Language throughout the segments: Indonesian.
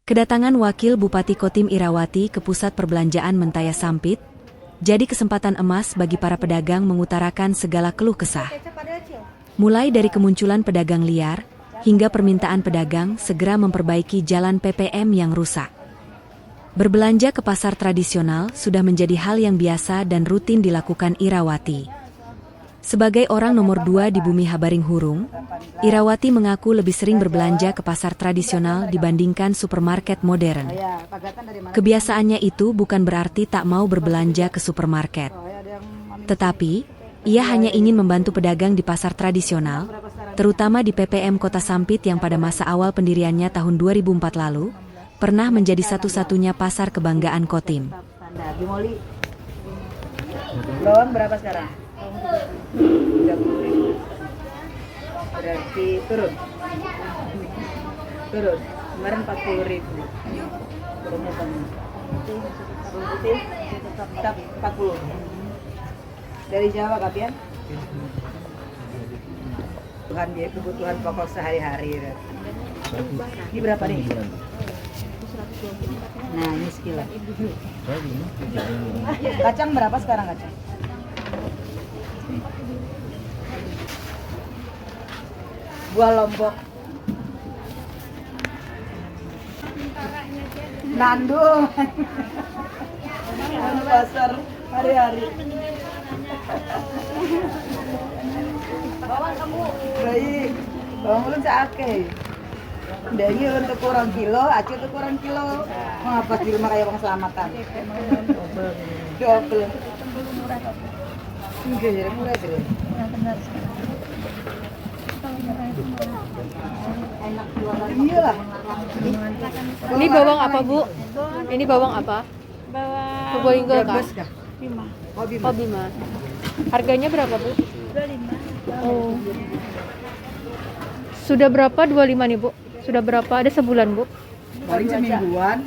Kedatangan Wakil Bupati Kotim Irawati ke Pusat Perbelanjaan Mentaya Sampit, jadi kesempatan emas bagi para pedagang mengutarakan segala keluh kesah. Mulai dari kemunculan pedagang liar, hingga permintaan pedagang segera memperbaiki jalan PPM yang rusak. Berbelanja ke pasar tradisional sudah menjadi hal yang biasa dan rutin dilakukan Irawati. Sebagai orang nomor 2 di bumi Habaring Hurung, Irawati mengaku lebih sering berbelanja ke pasar tradisional dibandingkan supermarket modern. Kebiasaannya itu bukan berarti tak mau berbelanja ke supermarket. Tetapi, ia hanya ingin membantu pedagang di pasar tradisional, terutama di PPM Kota Sampit yang pada masa awal pendiriannya tahun 2004 lalu, pernah menjadi satu-satunya pasar kebanggaan Kotim. Bawang berapa sekarang? 30.000. Berarti turun. Kemarin 40.000. Turunnya banyak. Bawang putih tetap 40. Dari Jawa Kapian? Kebutuhan pokok sehari-hari. Ini berapa nih? Nah, ini sekilo. Kacang berapa sekarang kacang? Buah Lombok. Nandung. Pasar hari-hari. Bawang kamu. Baik. Bawang ulun seake. Dari untuk kurang kilo, acil untuk kurang kilo. Mengapa di rumah kayak bang selamatan? Double. Enggak, jadi murah sih. Iyalah. Ini bawang apa, Bu? Ini bawang apa? Bawang Probolinggo kah? Bima. Oh, Bima. Harganya berapa, Bu? 25. Oh. Sudah berapa 25 nih, Bu? Sudah berapa? Ada sebulan, Bu? Paling semingguan.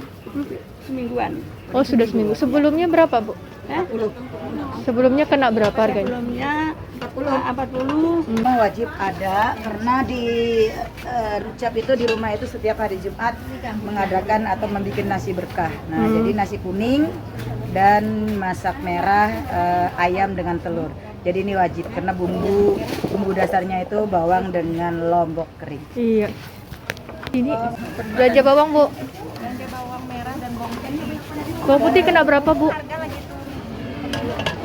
Semingguan. Oh, sudah seminggu. Sebelumnya berapa, Bu? 40. Sebelumnya kena berapa harganya? Sebelumnya 40. Memang wajib ada karena di Rucap itu di rumah itu setiap hari Jumat mengadakan atau membuat nasi berkah. Nah, jadi nasi kuning dan masak merah ayam dengan telur. Jadi ini wajib karena bumbu dasarnya itu bawang dengan lombok kering. Iya. Ini belanja bawang, Bu. Belanja bawang merah dan bawang putih. Bawang putih kena berapa, Bu? Harga lagi turun.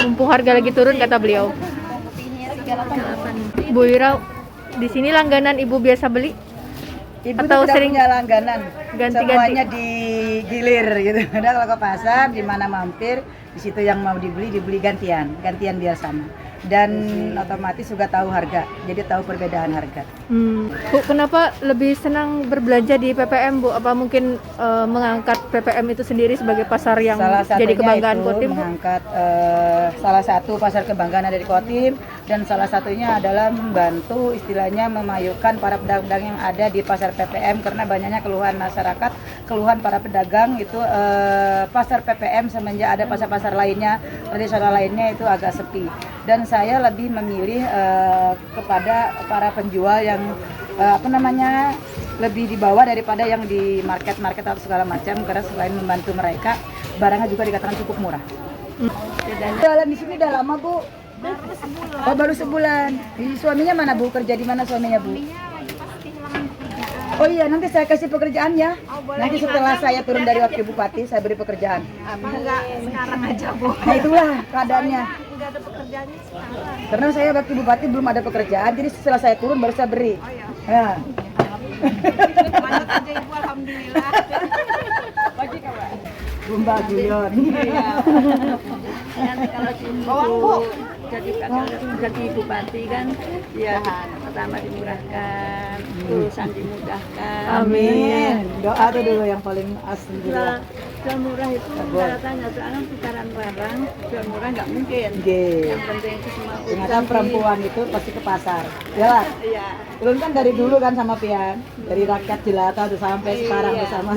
Mumpung harga lagi turun, kata beliau. Bawang putihnya 38. Bu Ira, di sini langganan Ibu biasa beli? Ibu Atau tidak sering punya langganan, ganti-ganti? semuanya digilir gitu. Ada kalau ke pasar, di mana mampir, di situ yang mau dibeli gantian biar sama. Dan otomatis juga tahu harga, jadi tahu perbedaan harga. Bu, kenapa lebih senang berbelanja di PPM, Bu? Apa mungkin mengangkat PPM itu sendiri sebagai pasar yang Salah jadi satunya kebanggaan itu Kotim, Bu? mengangkat salah satu pasar kebanggaan ada di Kotim, dan salah satunya adalah membantu istilahnya memajukan para pedagang yang ada di pasar PPM karena banyaknya keluhan masyarakat, keluhan para pedagang itu pasar PPM semenjak ada pasar-pasar lainnya tradisional lainnya itu agak sepi. Dan saya lebih memilih kepada para penjual yang lebih di bawah daripada yang di market atau segala macam, karena selain membantu mereka, barangnya juga dikatakan cukup murah. Jalan di sini udah lama, Bu? Baru sebulan. Oh, baru sebulan. Suaminya mana, Bu? Kerja di mana suaminya, Bu? Suaminya lagi pasti kehilangan pekerjaan. Oh iya, nanti saya kasih pekerjaan ya. Oh, boleh. Nanti setelah saya turun dari Wakil Bupati, saya beri pekerjaan. Apa enggak sekarang aja, Bu? Nah, itulah keadaannya. Udah ada pekerjaannya sekarang. Karena saya Wakil Bupati belum ada pekerjaan, jadi setelah saya turun baru saya beri. Oh ya. Nah. Manut aja Ibu, alhamdulillah. Bagi kawan. Bumba Guyon. Nanti kalau jadi bupati kan ya pertama dimurahkan, urusan dimudahkan. Amin. Doa tuh dulu yang paling asli dulu. Jual murah itu syaratnya, soalnya putaran barang jual murah nggak mungkin. Yang penting itu semua Ternyata perempuan itu pasti ke pasar. Ya lah. Iya. Belum kan dari dulu kan sama Pian, dari rakyat jelata tuh sampai sekarang bersama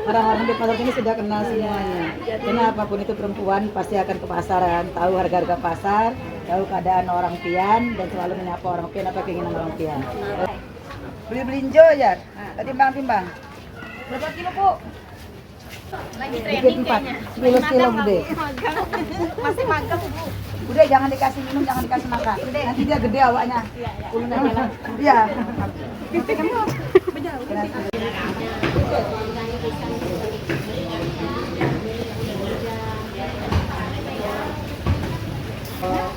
orang-orang di pasar sini sudah kenal semuanya. Karena apapun itu perempuan pasti akan ke pasaran, tahu harga-harga pasar, tahu keadaan orang Pian dan selalu menyapa orang Pian apa keinginan orang Pian. Beli belinjo ya, timbang-timbang. Berapa kilo, Bu? Lagi training kayaknya. 10 kilo gede. Masih magang, Bu. Udah jangan dikasih minum, jangan dikasih makan. Nanti dia gede awaknya. Iya.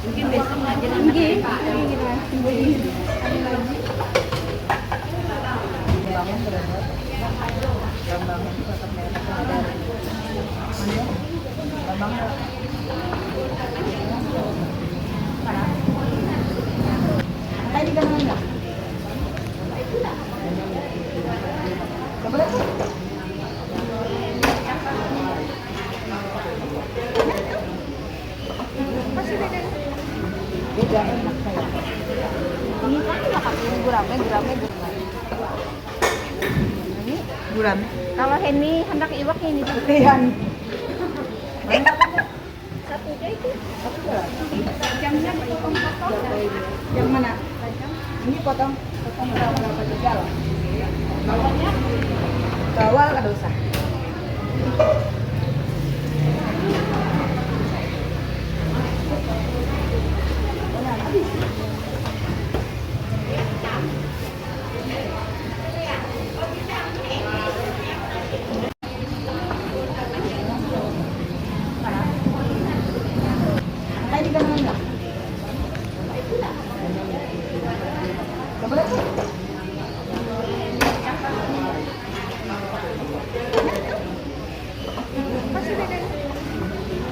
Mungkin besok aja nanti. Bulan. Kalau ini hendak iwak ini Putihan. satu aja itu. Jamnya potong-potong. Yang mana? Ini potong berapa tegal? Bawalnya? Bawal kada usah.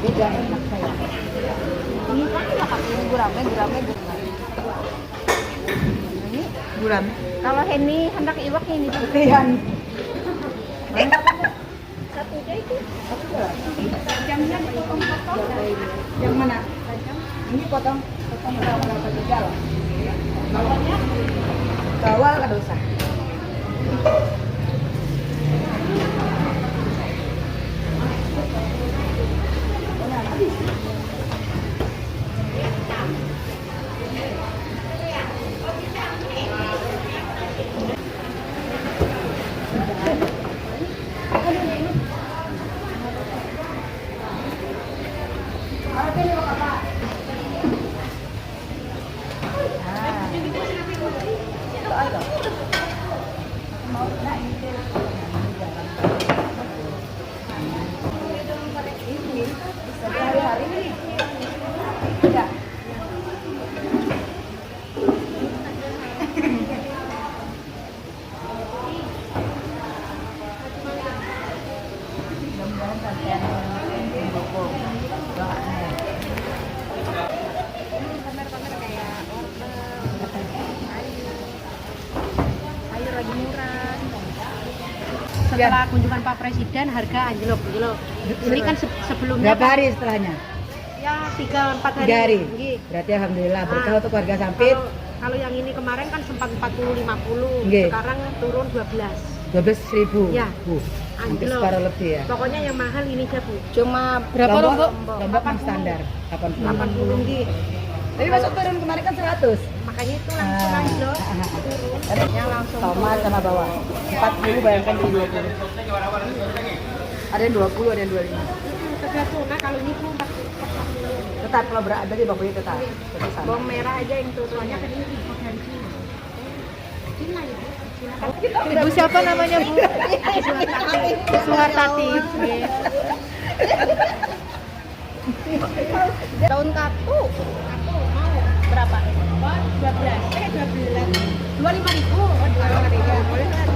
Beda enak saya. Ini kan ini gurame. Ini gurame. Kalau ini hendak iwak ini Putihan. satu aja itu. Jamnya potong-potong. Yang mana? Ini potong berapa tegal? Bawalnya? Bawal kada usah. Sayur lagi murah. Setelah kunjungan Pak Presiden harga anjlok. Ini kan sebelumnya Berapa hari setelahnya? ya 3-4 hari. 3 hari. Nggih. Berarti alhamdulillah berkah untuk warga Sampit. Kalau yang ini kemarin kan sempat 40-50, Nggih. sekarang turun 12. 12.000. Ya. Bu. Hampir Anjlok. separuh lebih ya. Pokoknya yang mahal ini aja, Bu. Cuma berapa Lombok? Rombok? Lombok yang standar 80. 80 nggih. Tapi masuk turun kemarin kan 100. Makanya itu langsung anjlok. Yang langsung Tomat sama bawang. 40 bayangkan jadi 20. Ada yang 20, ada yang 25. tergantung. Nah, kalau ini Bu 40. Tetap kalau berada di bawahnya tetap. Sama. Bawang merah aja yang turunnya kan ini impor dari Cina. Cina ya, Bu. Silakan. Ibu siapa namanya, Bu? Suhartati. Nggih. Daun katu. Katu mau berapa? 12. 12. 25.000. Oh, 25.000. Boleh kan?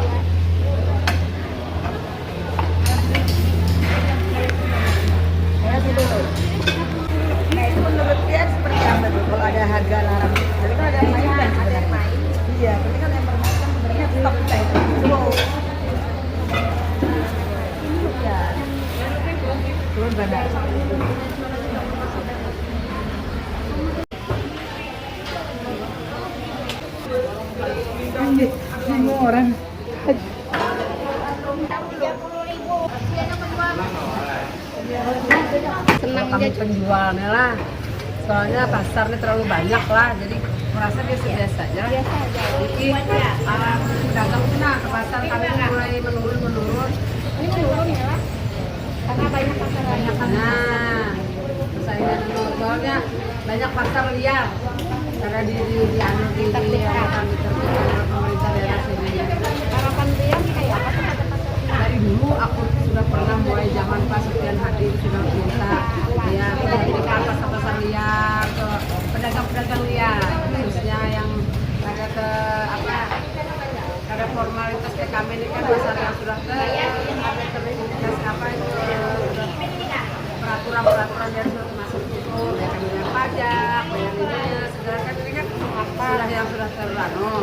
Nah itu menurut dia seperti apa tuh kalau ada harga larang? Tapi kan ada yang main kan sebenarnya. Iya, tapi kan yang bermain kan sebenarnya stok kita itu slow. Iya. Turun bandar. Ini orang. Senang aja penjualnya lah, soalnya pasarnya terlalu banyak lah, jadi merasa dia biasa aja. Jadi pedagang itu nah ke pasar kami mulai menurun turun ya lah. Karena banyak pasarannya. Nah, persaingan soalnya banyak pasar liar karena di ditertibkan oleh pemerintah daerah sini. Harapan dia kayak apa tuh ada pasar? Dari dulu aku sudah pernah mulai zaman Pak Sofian Hadi sudah minta ya menjadikan pasar-pasar liar ke pedagang-pedagang liar khususnya yang ada ke apa ada formalitas TKM ini kan pasar yang sudah terimplementasi apa itu peraturan yang sudah masuk itu ya kan bayar pajak bayar ininya segala kan ini kan sudah yang sudah terlano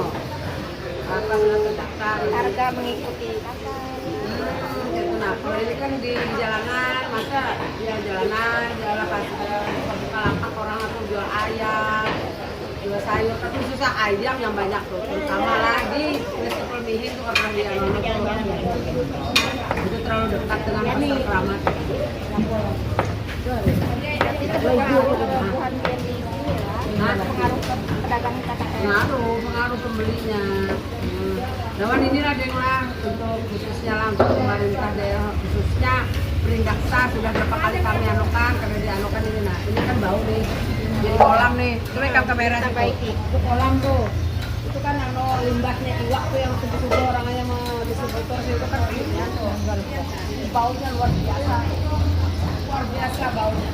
apa sudah terdaftar Harga mengikuti pasar. Gitu. Nah, kalau ini kan di jalanan, masa ya jalanan, jalan pasar, buka lapak orang atau jual ayam, jual sayur, tapi susah ayam yang banyak tuh, terutama lagi festival mihin tuh orang di Anono itu terlalu dekat dengan pasar keramat. Itu kebutuhan dia di sini lah. Pengaruh ke pedagang PPM. Pengaruh pembelinya. Nah, inilah dengan untuk khususnya lah untuk pemerintah daerah khususnya Perindaksa sudah berapa kali kami anukan karena di anukan ini nah ini kan bau nih jadi kolam nih coba ikan kamera Perbaiki. itu kolam tuh itu kan limbahnya iwak tuh yang subuh-subuh orangnya mau distributor itu kan ini tuh baunya luar biasa baunya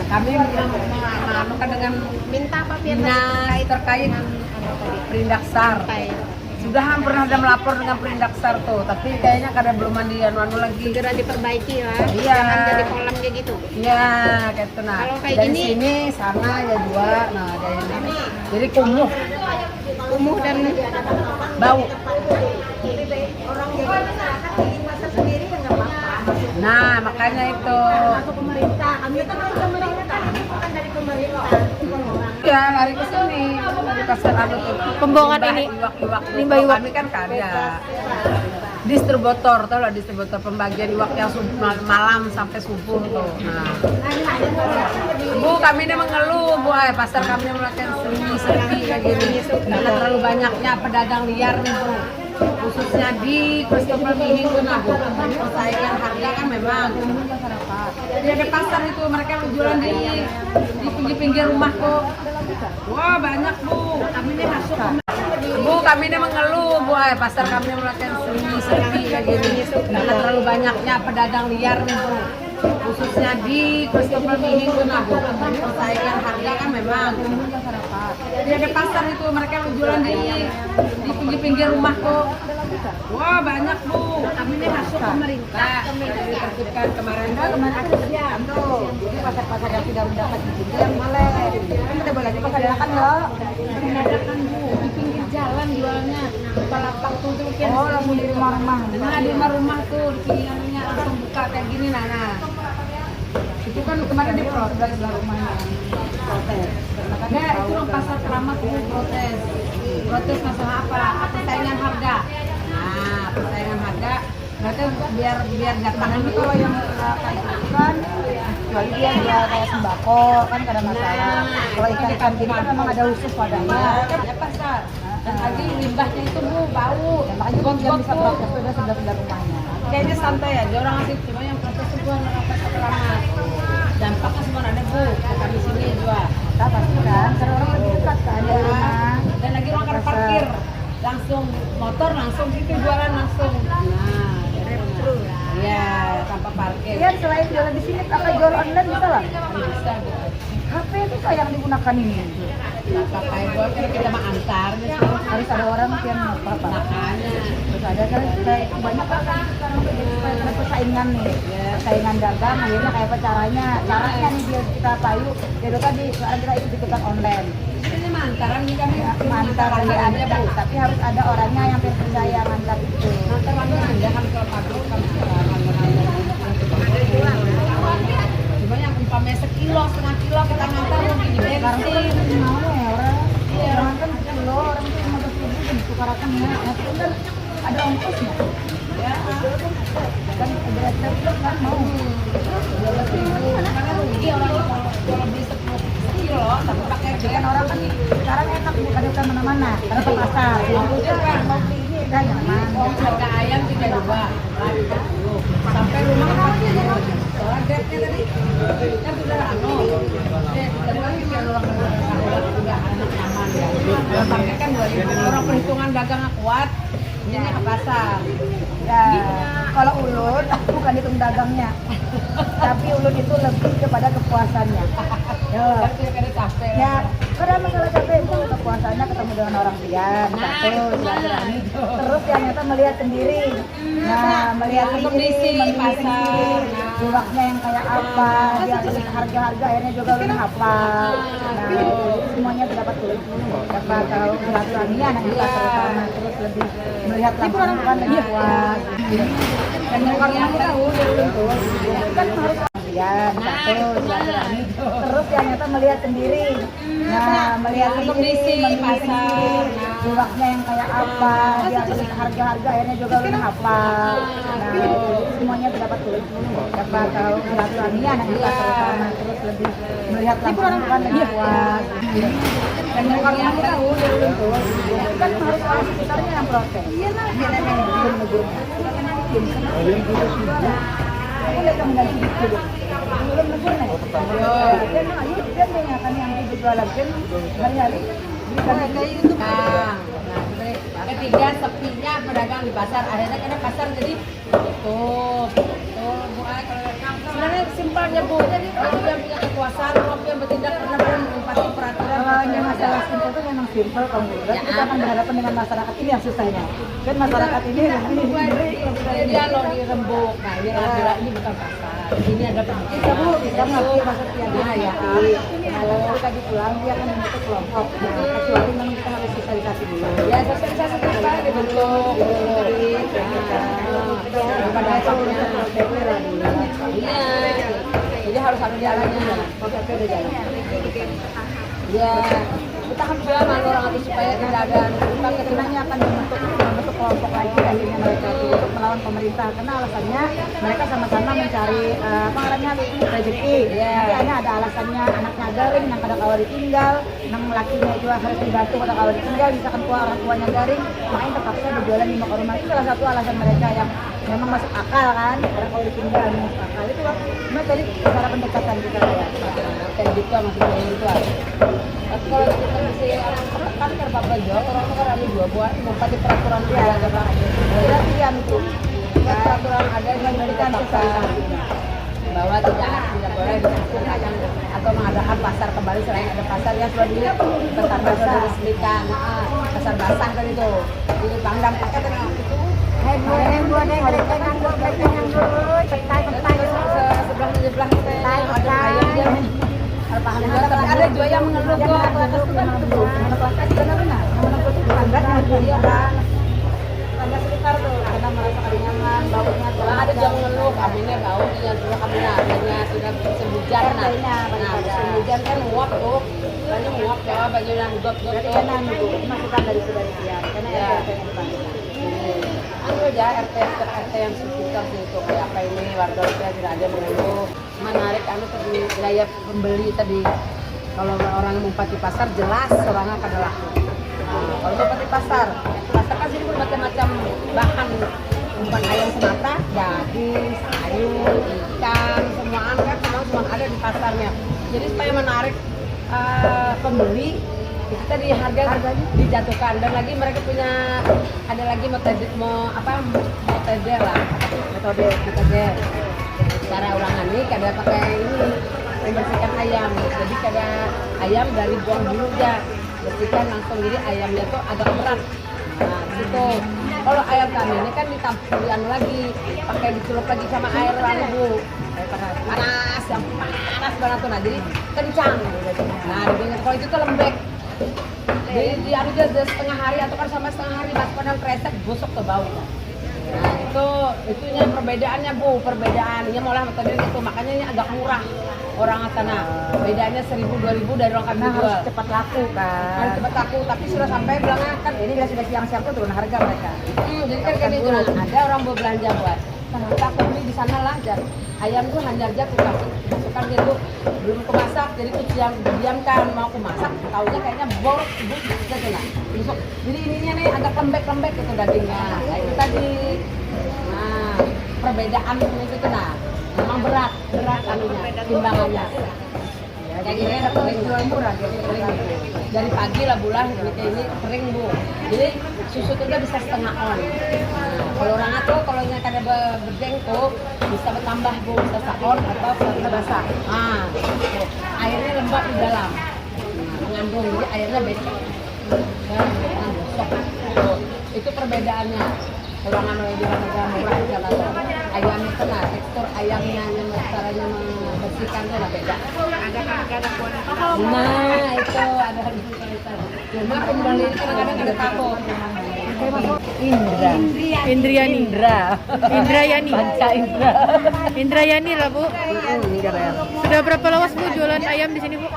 kami menganukan dengan Minta apa biar dinas terkait Perindaksar. Sudah pernah ada melapor dengan Perindaksar tuh, tapi kayaknya karena belum mandi anu lagi. segera diperbaiki lah. Iya. Jangan jadi kolam kayak gitu. Iya, kayak itu nah. Kalau kayak dari gini- sini sana ya dua, nah dari ini. Jadi kumuh, Kumuh dan bau. Nah, makanya itu. kami kan dari pemerintah, bukan dari pemerintah. Ya, lari ke sini, di pasar anu tuh. Pembuangan Limbah ini, iwak-iwak. limbah iwak. Kami kan karya. Distributor, tau lah distributor pembagian iwak yang malam sampai subuh tuh. Nah. Bu, kami ini mengeluh, Bu, pasar kami melakukan sepi kayak gini. Karena terlalu banyaknya pedagang liar nih, Bu. Khususnya di festival minggu nah, Bu. Persaingan harga kan memang jadi ada pasar itu mereka jualan di pinggir-pinggir rumah kok. Wah, banyak, Bu. Kami ini masuk Bu, kami ini mengeluh, Bu, pasar kami melakukan sepi kayak gini. Karena terlalu banyaknya pedagang liar nih, Bu. Khususnya di festival minggu nah, Bu. Persaingan harga kan memang jadi ada pasar itu mereka jualan di pinggir-pinggir rumah kok. Wah, banyak, Bu. Kami ini masuk pemerintah. Kami ditertibkan kemarin tuh. Jadi pasar-pasar yang tidak mendapat izin yang boleh. Kan kita boleh lagi pasar kan ya. Mengadakan, Bu, di pinggir jalan jualnya. Buka lapak tuh kan. Oh, langsung di rumah-rumah. Nah, di rumah tuh di pinggirannya langsung buka kayak gini nah. Itu kan kemarin diprotes lah rumahnya. Protes. Makanya itu dong pasar keramat tuh protes. Protes masalah apa? Persaingan harga. Nah, persaingan harga. Berarti biar gampang Ini kalau yang kayak gitu kan, kecuali dia jual kayak sembako kan kada masalah. Kalau ikan-ikan gini kan memang ada khusus padanya. kan ada pasar. Dan lagi limbahnya itu, Bu, bau. Makanya dia bisa protes sudah sebelah rumahnya. Kayaknya santai aja orang asik, cuma yang protes itu bukan orang pasar keramat. Dampaknya semua ada, Bu. Kami sini juga. Kita pasti kan, karena orang lebih dekat kan dari rumah. Dan lagi orang kan parkir langsung motor langsung gitu jualan langsung. Nah, iya tanpa parkir. Iya, selain jualan di sini, kakak jual online bisa lah. Bisa, Bu. HP itu kok yang digunakan ini. Pakai buat kita mah antar gitu. Harus ada orang yang apa-apa. Makanya Terus ada kan kayak banyak kan sekarang ada persaingan nih, persaingan dagang. Akhirnya kayak apa caranya? Caranya nih biar kita payu. Jadi tadi sekarang kita ikut-ikutan online. ini mah antaran nih kami Mantar lagi ada, aja, Bu. tapi harus ada orangnya yang percaya ngantar itu. Antar lagi aja kan ke pabrik kan cuma yang umpamanya sekilo setengah kilo kita ngantar mungkin di Sekarang tuh bensin. kan mau ya orang. Orang kan kilo, orang tuh 15.000 ditukarakan ya. Nah, itu kan ada ongkosnya. Ya, Kan berat-berat kan mau. 12.000 karena rugi orang kalau beli 10 kilo, tapi pakai Kan orang kan sekarang enak bukan ke mana-mana, karena ke pasar. Yang udah kan mau beli ini kan nyaman. harga ayam 32 sampai rumah 40. Soalnya gapnya tadi kan sudah tadi kan biar orang udah anak nyaman ya. Pakai kan 2000 orang perhitungan dagang kuat, ini ke pasar. Ya, kalau ulun bukan hitung dagangnya, tapi ulun itu lebih kepada kepuasannya. Ya, Kan capek. ya karena masalah capek itu kepuasannya ketemu dengan orang pian, satu silaturahmi, terus yang nyata melihat sendiri, nah melihat Kondisi sendiri, pasar, jualnya yang kayak apa, dia harga-harga akhirnya juga ulun hafal. Nah, jadi semuanya dapat ulun dapat tahu silaturahminya yang kita terutama, terus lebih melihat langsung kan lebih puas. Dan yang orang tahu dari ulun tuh kan harus ya satu silaturahmi, terus yang nyata melihat sendiri, nah melihat Kondisi sendiri, pasar, jualnya yang kayak apa, dia harga-harga akhirnya juga ulun hafal. Nah, jadi semuanya dapat ulun dapat tahu silaturahminya yang kita terutama, terus lebih melihat langsung kan lebih puas. Dan yang orang tahu dari ulun tuh kan harus orang sekitarnya yang protes. Iya lah, aku lihat yang ganti gitu. Belum negur nih. Dan ayo dia menyakan yang hidup jualan kan hari-hari bukan itu. Nah, ketiga sepinya pedagang di pasar, akhirnya karena pasar jadi tutup. Tuh, Bu Ai, sebenarnya simpelnya Bu, jadi orang yang punya kekuasaan, orang yang bertindak karena menempati peraturan. Kalau yang masalah simpel itu memang simpel kamu. Berarti kita akan berhadapan dengan masyarakat ini yang susahnya. Kan masyarakat ini Dia lo di Rembuk, nah ini adalah ini bukan pasar, ini ada kita Bu, kita ngerti maksud tiada ya. Kalau tadi pulang dia akan membentuk kelompok. Nah, kecuali memang kita harus sosialisasi dulu. ya sosialisasi kita dibentuk. Pada akhirnya Iya, jadi harus ada jalannya. Oke, udah jalan. Ya, kita kan juga malu orang itu supaya tidak ada Kita kecenanya akan membentuk kelompok lagi akhirnya mereka itu untuk melawan pemerintah karena alasannya mereka sama-sama mencari apa namanya rezeki. Tapi hanya ada alasannya anaknya garing, yang kadang awal ditinggal, yang lakinya juga harus dibantu pada awal ditinggal, misalkan orang tuanya garing, makanya terpaksa berjualan di muka rumah. Itu salah satu alasan mereka yang memang masuk akal kan, karena kalau ditinggal masuk akal itu cuma tadi cara pendekatan kita ya. kayak gitu maksudnya itu. Tapi kalau kita bisa kan terpapa jual orang itu kan ada dua buah mempati peraturan ada apa Berarti yang itu peraturan ada yang memberikan bahwa tidak boleh dilakukan atau mengadakan pasar kembali selain ada pasar yang sudah diresmikan. Pasar basah kan itu di Pangdam pakai kan itu sebelah ada ayam dia ada juga yang mengeluh kok atas itu kan itu benar-benar tangga sekitar tuh karena merasa ada nyaman baunya ada yang mengeluh kambingnya bau dia juga kambingnya adanya sudah musim hujan nah musim hujan kan muap tuh banyak muap ya banyak yang gok-gok tuh masukan dari dia karena ya anu aja RT yang sekitar situ kayak apa ini warga tidak ada mengeluh menarik anu tadi gaya pembeli tadi kalau orang mempati pasar jelas orangnya akan laku. Kalau mempati pasar kan sini bermacam-macam bahan bukan ayam semata, daging, sayur, ikan, semuaan kan semua ada di pasarnya. Jadi supaya menarik pembeli kita di harganya dijatuhkan dan lagi mereka punya ada lagi metode cara ulangan nih kada pakai ini membersihkan ayam jadi kada ayam dari buang dulu aja bersihkan langsung jadi ayamnya tuh agak berat nah gitu kalau ayam kami ini kan ditampurin lagi pakai dicelup lagi sama air lalu Bu panas yang panas banget tuh nah jadi kencang nah kalau itu tuh lembek di anu aja setengah hari atau kan sama setengah hari masuk pada kresek busuk tuh bau nah itunya perbedaannya Bu perbedaannya malah metode itu makanya ini agak murah orang sana bedanya 1.000-2.000 dari orang kami jual harus cepat laku kan harus cepat laku tapi sudah sampai bilangnya kan ini sudah siang-siang tuh turun harga mereka jadi kan gini ada orang mau belanja buat kita beli di sana lah ayam tuh hanya aja tuh kasih kan dia tuh belum kemasak, jadi tuh diamkan mau aku masak, taunya kayaknya bor, ibu bisa kena. Jadi ininya nih agak lembek-lembek gitu dagingnya. Nah itu tadi. Nah perbedaan itu tuh nah, memang berat anunya, timbangannya. Kayak gini ada kering jual murah, jadi kering Bu. Dari pagi lah bulan ini kering Bu. Jadi susu itu udah bisa setengah on. Nah, kalau orang tuh kalau yang kada berdeng tuh bisa bertambah Bu, bisa seon atau setengah basah. Nah, airnya lembab di dalam. Nah, mengandung jadi airnya becek. Dan gosok. Itu perbedaannya. Kalau nggak di harga murah di sana tuh ayam itu nah tekstur ayamnya yang caranya membersihkan tuh lah beda. Ada kualitas. Nah itu ada kualitas. Cuma pembeli ini kadang-kadang ada tahu. Indriani. Indrayani. Panca Indra. Indrayani lah Bu. Sudah berapa lama Bu jualan ayam di sini Bu?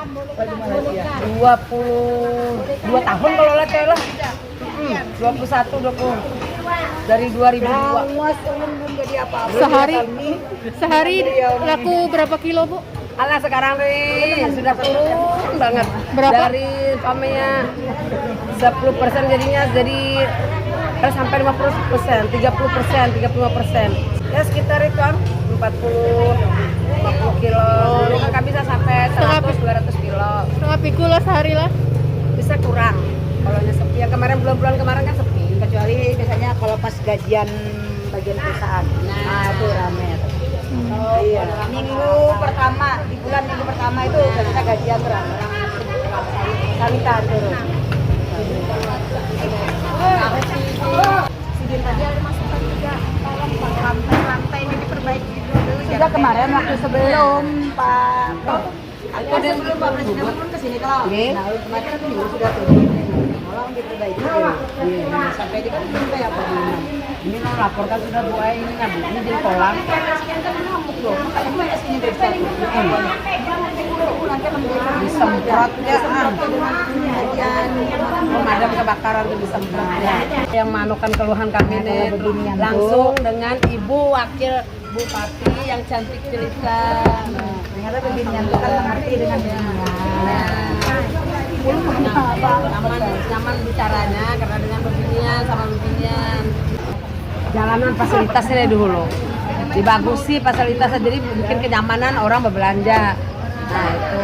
22 tahun kalau lah teh lah. 21 20 dari 2002. Sehari laku berapa kilo Bu? Alah sekarang nih sudah turun banget. Berapa? Dari pamenya 10% jadinya jadi sampai 50%, 30%, 35%. Ya sekitar itu 40 50 kilo. Ini kan bisa sampai 100 200 kilo. Setengah pikul lah sehari lah. Bisa kurang. Kalau sepi ya kemarin bulan-bulan kemarin kan sepi. Kecuali biasanya kalau pas gajian bagian perusahaan. Nah, itu rame. Iya. Minggu pertama, di bulan minggu pertama itu biasanya gajian berapa? Salitan turun. Sidin tadi ada masukan juga, tolong lantai ini diperbaiki dulu. Sudah kemarin waktu sebelum Pak aku dan sebelum Pak Presiden pun kesini kalau. Nah, kemarin kan juga sudah turun. Tolong diperbaiki. Iya, sampai di kan ya Pak. Ini mau laporkan sudah Bu ini nggak Bu? Ini di kolam. Sekian kan ngamuk loh. Makanya Bu sini besok. Disemprotnya pemadam kebakaran itu disemprotnya. Yang manukan keluhan kami nih langsung dengan Ibu Wakil Bupati yang cantik cerita. Ternyata beginian itu kan mengerti dengan nyaman bicaranya karena dengan beginian sama beginian. Jalanan fasilitasnya dari dulu dibagusi fasilitasnya jadi bikin kenyamanan orang berbelanja. Nah itu